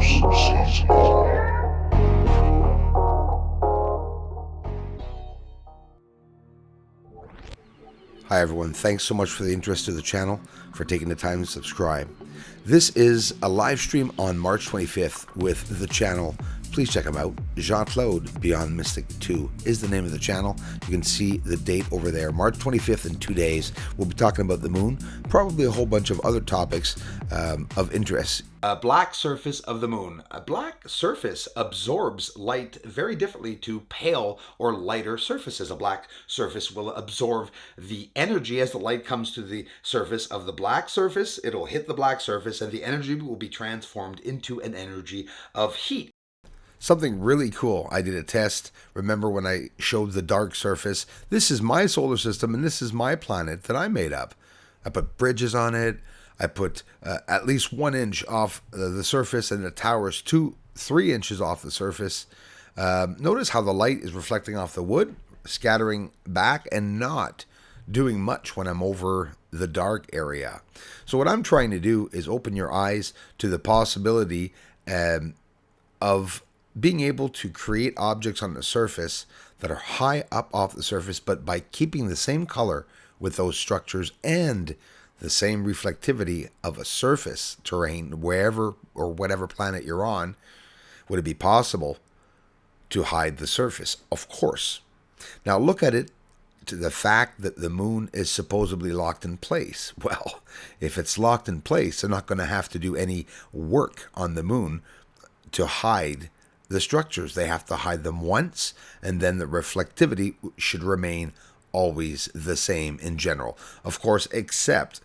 Hi everyone, thanks so much for the interest of the channel, for taking the time to subscribe. This is a live stream on March 25th with the channel. Please check them out. Jean-Claude Beyond Mystic 2 is the name of the channel. You can see the date over there, March 25th in 2 days. We'll be talking about the moon, probably a whole bunch of other topics of interest. A black surface of the moon. A black surface absorbs light very differently to pale or lighter surfaces. A black surface will absorb the energy as the light comes to the surface of the black surface. It'll hit the black surface and the energy will be transformed into an energy of heat. Something really cool. I did a test. Remember when I showed the dark surface? This is my solar system and this is my planet that I made up. I put bridges on it. I put at least 1 inch off the surface, and the tower's 3 inches off the surface. Notice how the light is reflecting off the wood, scattering back and not doing much when I'm over the dark area. So what I'm trying to do is open your eyes to the possibility of being able to create objects on the surface that are high up off the surface, but by keeping the same color with those structures and the same reflectivity of a surface terrain, wherever or whatever planet you're on, would it be possible to hide the surface? Of course. Now look at it to the fact that the moon is supposedly locked in place. Well, if it's locked in place, they're not going to have to do any work on the moon to hide the structures. They have to hide them once, and then the reflectivity should remain always the same in general. Of course, except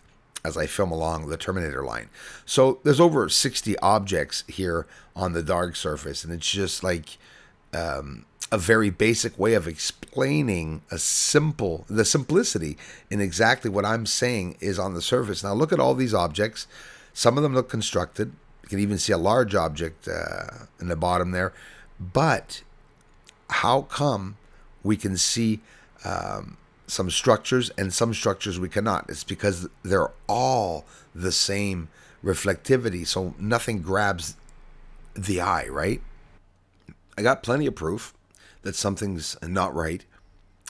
as I film along the Terminator line. So there's over 60 objects here on the dark surface, and it's just like a very basic way of explaining the simplicity in exactly what I'm saying is on the surface. Now look at all these objects. Some of them look constructed. You can even see a large object in the bottom there. But how come we can see some structures and some structures we cannot? It's because they're all the same reflectivity, so nothing grabs the eye, right? I got plenty of proof that something's not right.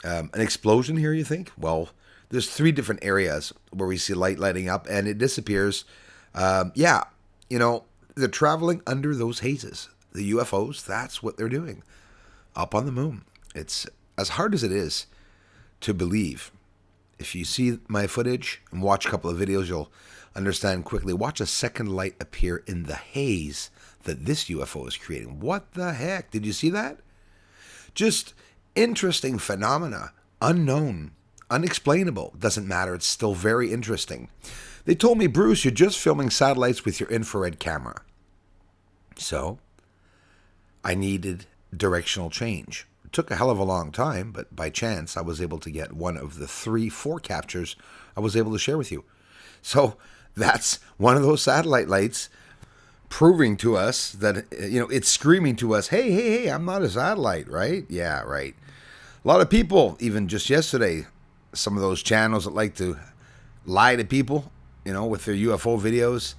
An explosion here, you think? Well, there's 3 different areas where we see light lighting up and it disappears. Yeah, you know, they're traveling under those hazes. The UFOs, that's what they're doing up on the moon. It's as hard as it is to believe. If you see my footage and watch a couple of videos, you'll understand quickly. Watch a second light appear in the haze that this UFO is creating. What the heck? Did you see that? Just interesting phenomena. Unknown. Unexplainable. Doesn't matter. It's still very interesting. They told me, Bruce, you're just filming satellites with your infrared camera. So I needed directional change. It took a hell of a long time, but by chance I was able to get one of the 4 captures I was able to share with you. So that's one of those satellite lights proving to us that, you know, it's screaming to us, hey, hey, hey, I'm not a satellite, right? Yeah, right. A lot of people, even just yesterday, some of those channels that like to lie to people, you know, with their UFO videos.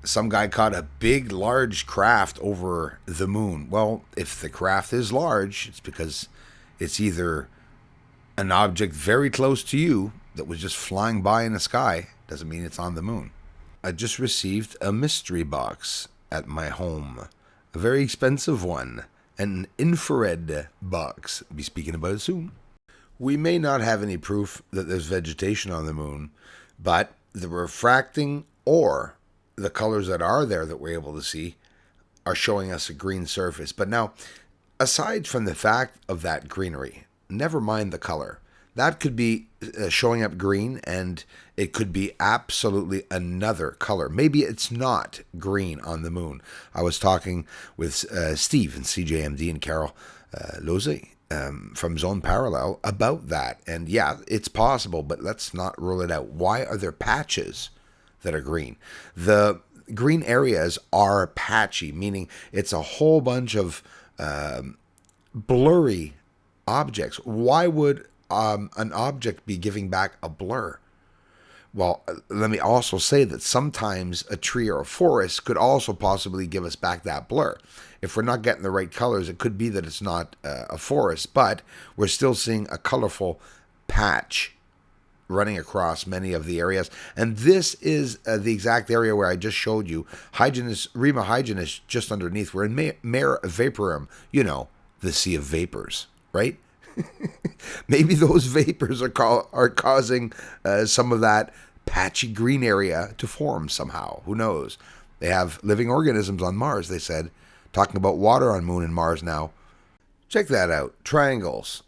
Some guy caught a big, large craft over the moon. Well, if the craft is large, it's because it's either an object very close to you that was just flying by in the sky. Doesn't mean it's on the moon. I just received a mystery box at my home. A very expensive one. An infrared box. I'll be speaking about it soon. We may not have any proof that there's vegetation on the moon, but the refracting or the colors that are there that we're able to see are showing us a green surface. But now, aside from the fact of that greenery, never mind the color. That could be showing up green, and it could be absolutely another color. Maybe it's not green on the moon. I was talking with Steve and CJMD and Carol Loze from Zone Parallel about that. And yeah, it's possible, but let's not rule it out. Why are there patches that are green? The green areas are patchy, meaning it's a whole bunch of blurry objects. Why would an object be giving back a blur? Well, let me also say that sometimes a tree or a forest could also possibly give us back that blur. If we're not getting the right colors, it could be that it's not a forest, but we're still seeing a colorful patch running across many of the areas. And this is the exact area where I just showed you. Rima Hyginus just underneath. We're in Mare Vaporum, the sea of vapors, right? Maybe those vapors are causing some of that patchy green area to form somehow. Who knows? They have living organisms on Mars, they said. Talking about water on Moon and Mars now. Check that out. Triangles.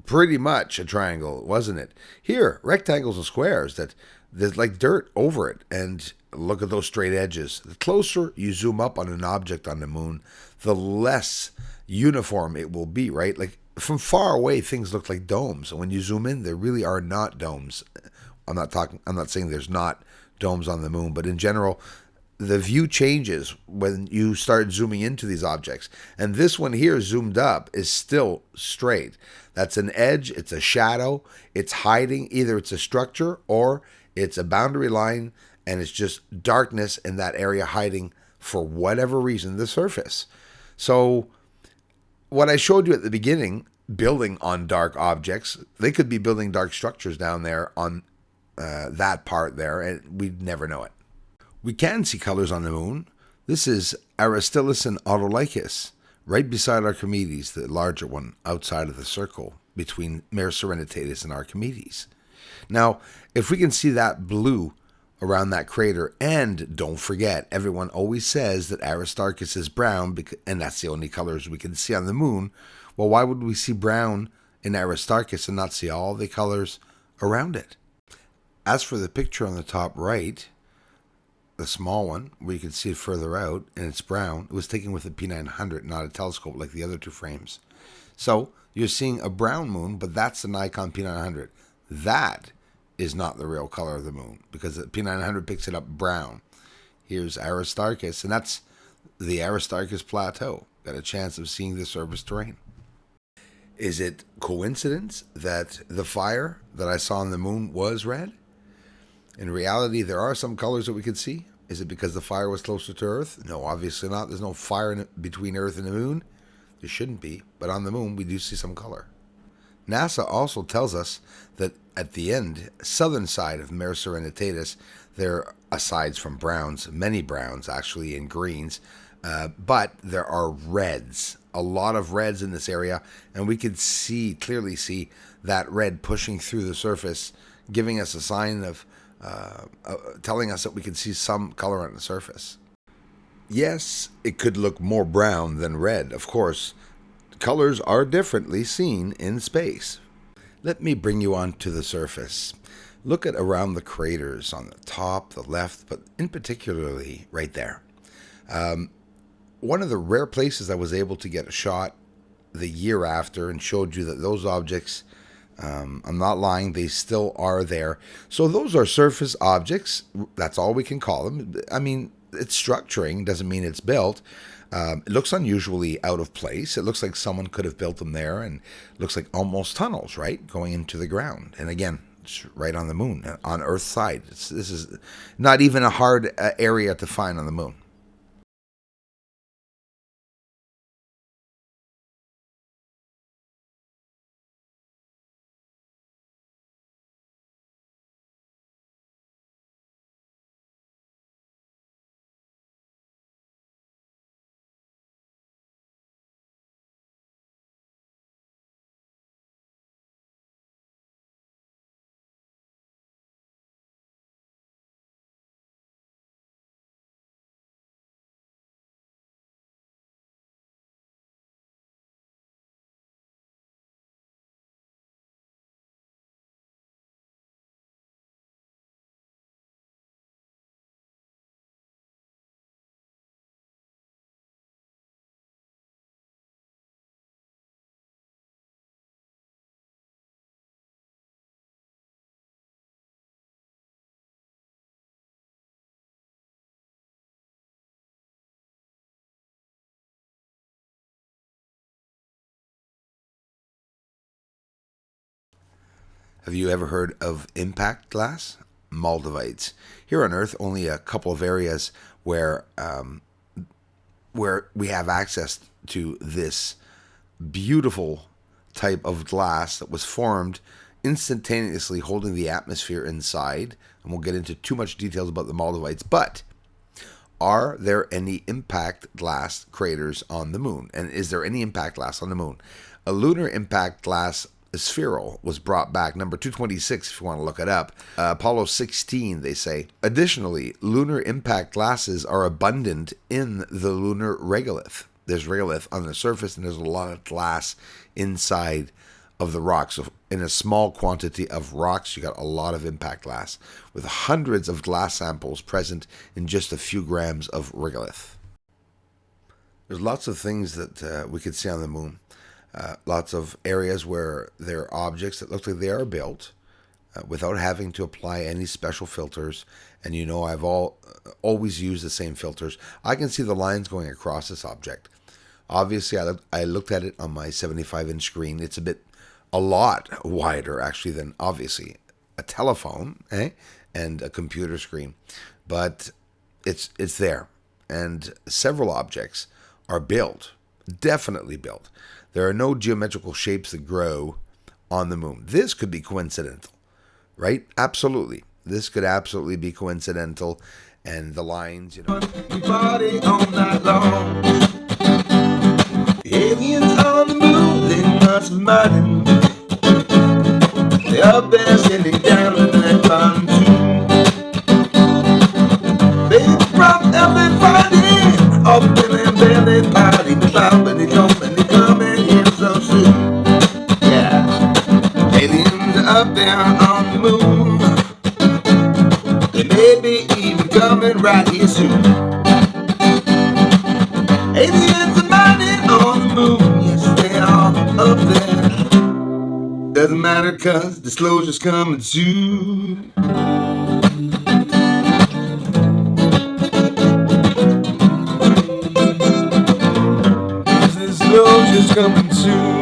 Pretty much a triangle, wasn't it? Here, rectangles and squares that there's like dirt over it. And look at those straight edges. The closer you zoom up on an object on the moon, the less uniform it will be, right? Like from far away, things look like domes. And when you zoom in, there really are not domes. I'm not saying there's not domes on the moon, but in general, the view changes when you start zooming into these objects. And this one here, zoomed up, is still straight. That's an edge, it's a shadow, it's hiding. Either it's a structure or it's a boundary line, and it's just darkness in that area hiding, for whatever reason, the surface. So what I showed you at the beginning, building on dark objects, they could be building dark structures down there on that part there, and we'd never know it. We can see colors on the moon. This is Aristillus and Autolycus, right beside Archimedes, the larger one outside of the circle between Mare Serenitatis and Archimedes. Now, if we can see that blue around that crater, and don't forget, everyone always says that Aristarchus is brown, and that's the only colors we can see on the moon. Well, why would we see brown in Aristarchus and not see all the colors around it? As for the picture on the top right, the small one, where you can see it further out, and it's brown, it was taken with a P900, not a telescope like the other two frames. So, you're seeing a brown moon, but that's the Nikon P900. That is not the real color of the moon, because the P900 picks it up brown. Here's Aristarchus, and that's the Aristarchus Plateau. Got a chance of seeing the surface terrain. Is it coincidence that the fire that I saw on the moon was red? In reality, there are some colors that we could see. Is it because the fire was closer to Earth? No, obviously not. There's no fire between Earth and the moon. There shouldn't be. But on the moon, we do see some color. NASA also tells us that at the end, southern side of Mare Serenitatis, there, asides from browns, many browns actually, and greens, but there are reds. A lot of reds in this area, and we could clearly see that red pushing through the surface, giving us a sign of telling us that we can see some color on the surface. Yes, it could look more brown than red, of course. Colors are differently seen in space. Let me bring you on to the surface. Look at around the craters on the top, the left, but in particularly right there. One of the rare places I was able to get a shot the year after and showed you that those objects, I'm not lying, they still are there. So those are surface objects. That's all we can call them. I mean, it's structuring, doesn't mean it's built. It looks unusually out of place. It looks like someone could have built them there, and it looks like almost tunnels, right, going into the ground. And again, it's right on the moon, on Earth's side. This is not even a hard area to find on the moon. Have you ever heard of impact glass? Maldivites. Here on Earth, only a couple of areas where we have access to this beautiful type of glass that was formed instantaneously, holding the atmosphere inside. And we'll get into too much details about the Maldivites, but are there any impact glass craters on the moon? And is there any impact glass on the moon? A lunar impact glass spheral was brought back, number 226 if you want to look it up. Apollo 16, they say. Additionally, lunar impact glasses are abundant in the lunar regolith. There's regolith on the surface, and there's a lot of glass inside of the rocks. So in a small quantity of rocks, you got a lot of impact glass, with hundreds of glass samples present in just a few grams of regolith. There's lots of things that we could see on the moon. Lots of areas where there are objects that look like they are built without having to apply any special filters. And you know, I've always used the same filters. I can see the lines going across this object. Obviously, I looked at it on my 75-inch screen. It's a lot wider, actually, than obviously a telephone and a computer screen. But it's there. And several objects are built, definitely built. There are no geometrical shapes that grow on the moon. This could be coincidental, right? Absolutely. This could absolutely be coincidental. And the lines, you know. Party all night long. Aliens on the moon, they must be mighty. They're up there sitting down in that pontoon. They brought everybody up in their belly party. But they coming here so soon. Yeah, aliens are up there on the moon. They may be even coming right here soon. Aliens are mining on the moon. Yes, they are up there. Doesn't matter, cause disclosure's coming soon. Disclosure's coming soon.